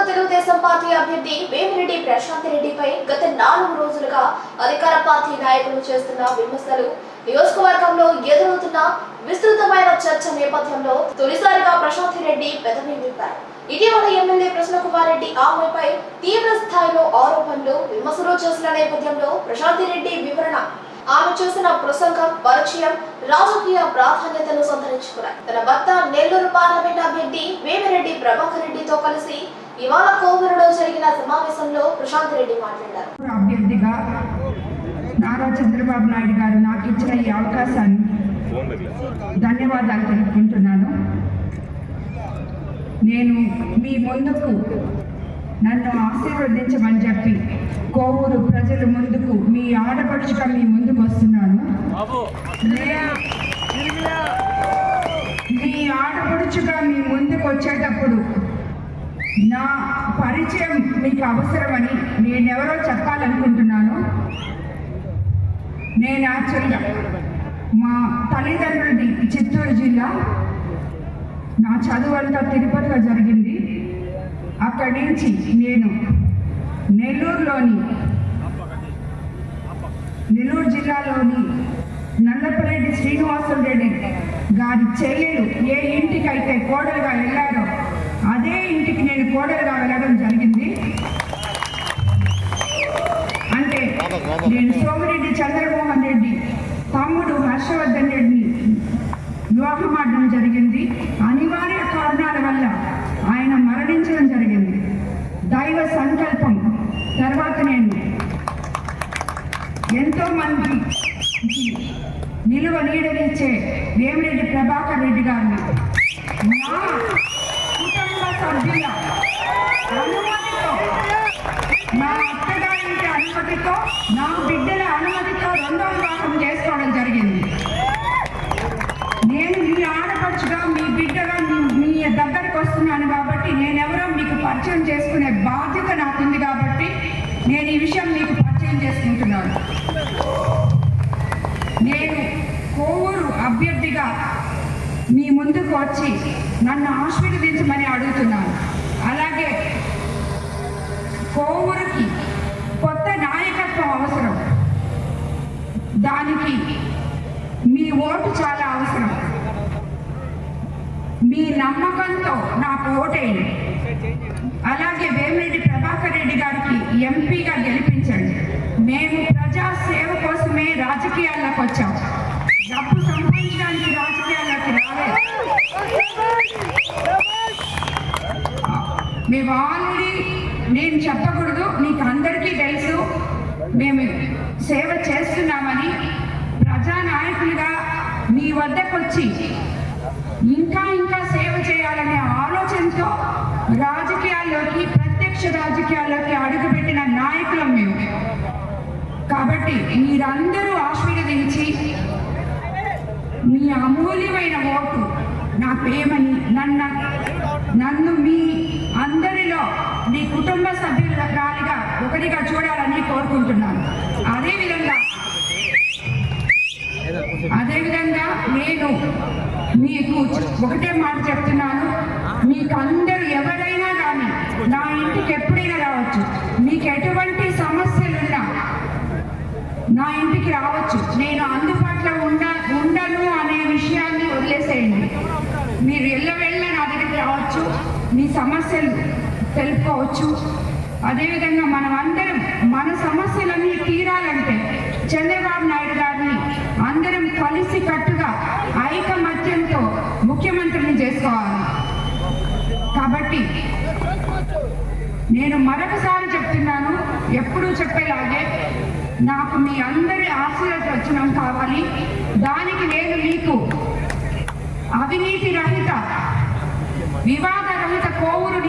Telugu Desam party అభ్యర్థి వేమిరెడ్డి ప్రశాంత్ రెడ్డిపై గత 4 రోజులుగా అధికార పార్టీ నాయకులు చేస్తున్న విమర్శలు నియోజకవర్గంలో ఎదురవుతున్న విస్తృతమైన చర్చ నేపథ్యంలో తొలిసారిగా ప్రశాంత్ రెడ్డి పెదవి విప్పారు. ఇటీవల ఎమ్మెల్యే కృష్ణకుమార్ రెడ్డి ఆమెపై తీవ్ర స్థాయిలో ఆరోపణలు విమర్శలు చేసిన నేపథ్యంలో ప్రశాంత్ రెడ్డి వివరణ, ఆమె చేసిన ప్రసంగం, పరిచయం రాజకీయ ప్రాధాన్యతను సంతరించుకున్నాయి. తన భర్త నెల్లూరు పార్లమెంట్ అభ్యర్థి వేమిరెడ్డి ప్రభాకర్ రెడ్డితో కలిసి ఇవాళ కోవూరులో జరిగిన సమావేశంలో ప్రశాంత్ రెడ్డి మాట్లాడారు. అభ్యర్థిగా నారా చంద్రబాబు నాయుడు గారు నాకు ఇచ్చిన ఈ అవకాశాన్ని ధన్యవాదాలు తెలుపుకుంటున్నాను. నేను మీ ముందుకు నన్ను ఆశీర్వదించమని చెప్పి కోవూరు ప్రజల ముందుకు మీ ఆడపడుచుగా మీ ముందుకు వస్తున్నాను. మీ ఆడపడుచుగా మీ ముందుకు వచ్చేటప్పుడు నా పరిచయం మీకు అవసరమని నేనెవరో చెప్పాలనుకుంటున్నాను. నేను యాక్చువల్గా మా తల్లిదండ్రులది చిత్తూరు జిల్లా. నా చదువు అంతా తిరుపతిలో జరిగింది. అక్కడి నుంచి నేను నెల్లూరు జిల్లాలోని నల్లపరెడ్డి శ్రీనివాసరెడ్డి గారి చెల్లెలు ఏ ఇంటికైతే కోడలుగా వెళ్ళారో అదే ఇంటికి నేను కోడలుగా వెళ్ళడం జరిగింది. అంటే నేను సోమిరెడ్డి చంద్రమోహన్ రెడ్డి తమ్ముడు హర్షవర్ధన్ రెడ్డిని వివాహం ఆడడం జరిగింది. అనివార్య కారణాల వల్ల ఆయన మరణించడం జరిగింది. దైవ సంకల్పం తర్వాత నేను ఎంతో మంది నిలువ నీడనిచ్చే వేమిరెడ్డి ప్రభాకర్ రెడ్డి గారిని నా కుటుంబ సభ్యుల అనుమతితో, నా అత్తగారింటి అనుమతితో, నా బిడ్డల అనుమతితో 2వ వివాహం చేసుకోవడం జరిగింది. నేను మీ ఆడపడుచుగా మీ బిడ్డగా మీ దగ్గరికి వస్తున్నాను కాబట్టి నేనెవరో మీకు పరిచయం చేసుకునే బాధ్యత నాకుంది కాబట్టి నేను ఈ విషయం మీకు పరిచయం చేసుకుంటున్నాను. నేను కోవూరు అభ్యర్థిగా మీ ముందుకు వచ్చి నన్ను ఆశీర్వదించమని అడుగుతున్నాను. అలాగే కోవూరుకి కొత్త నాయకత్వం అవసరం. దానికి మీ ఓటు చాలా అవసరం. మీ నమ్మకంతో నాకు ఓటేయండి. అలాగే వేమిరెడ్డి ప్రభాకర్ రెడ్డి గారికి ఎంపీగా గెలిపించండి. మేము ప్రజా సేవ కోసమే రాజకీయాల్లోకి వచ్చాం. డబ్బు సంపాదించడానికి రాజకీయాల్లోకి రాలేదు. మేము ఆల్రెడీ, నేను చెప్పకూడదు, మీకు అందరికీ తెలుసు మేము సేవ చేస్తున్నామని. ప్రజానాయకులుగా మీ వద్దకు వచ్చి ఇంకా సేవ చేయాలనే ఆలోచనతో రాజకీయాల్లోకి, ప్రత్యక్ష రాజకీయాల్లోకి అడుగుపెట్టిన నాయకులం మేము. కాబట్టి మీరందరూ ఆశీర్వదించి మీ అమూల్యమైన ఓటు నాకు ఏమని నన్ను మీ అందరిలో మీ కుటుంబ సభ్యురాలిగా ఒకటిగా చూడాలని కోరుకుంటున్నాను. అదేవిధంగా నేను మీకు ఒకటే మాట చెప్తున్నాను. మీకు అందరూ ఎవరైనా కానీ నా ఇంటికి ఎప్పుడైనా రావచ్చు. మీకు ఎటువంటి సమస్యలున్నా నా ఇంటికి రావచ్చు. నేను అందుబాటులో ఉండను అనే విషయాన్ని వదిలేసేయండి. మీరు ఎల్లవెళ్ళ నా దగ్గరికి రావచ్చు, మీ సమస్యలు తెలుపుకోవచ్చు. అదేవిధంగా మనం అందరం మన సమస్యలన్నీ తీరాలంటే చంద్రబాబు నాయుడు గారిని అందరం కలిసి కట్టుగా ఐకమత్యంతో ముఖ్యమంత్రిని చేసుకోవాలి. కాబట్టి నేను మరొకసారి చెప్తున్నాను, ఎప్పుడూ చెప్పేలాగే నాకు మీ అందరి ఆశీర్వచనం కావాలి. దానికి నేను మీకు అవినీతి రహిత, వివాద రహిత కోవూరు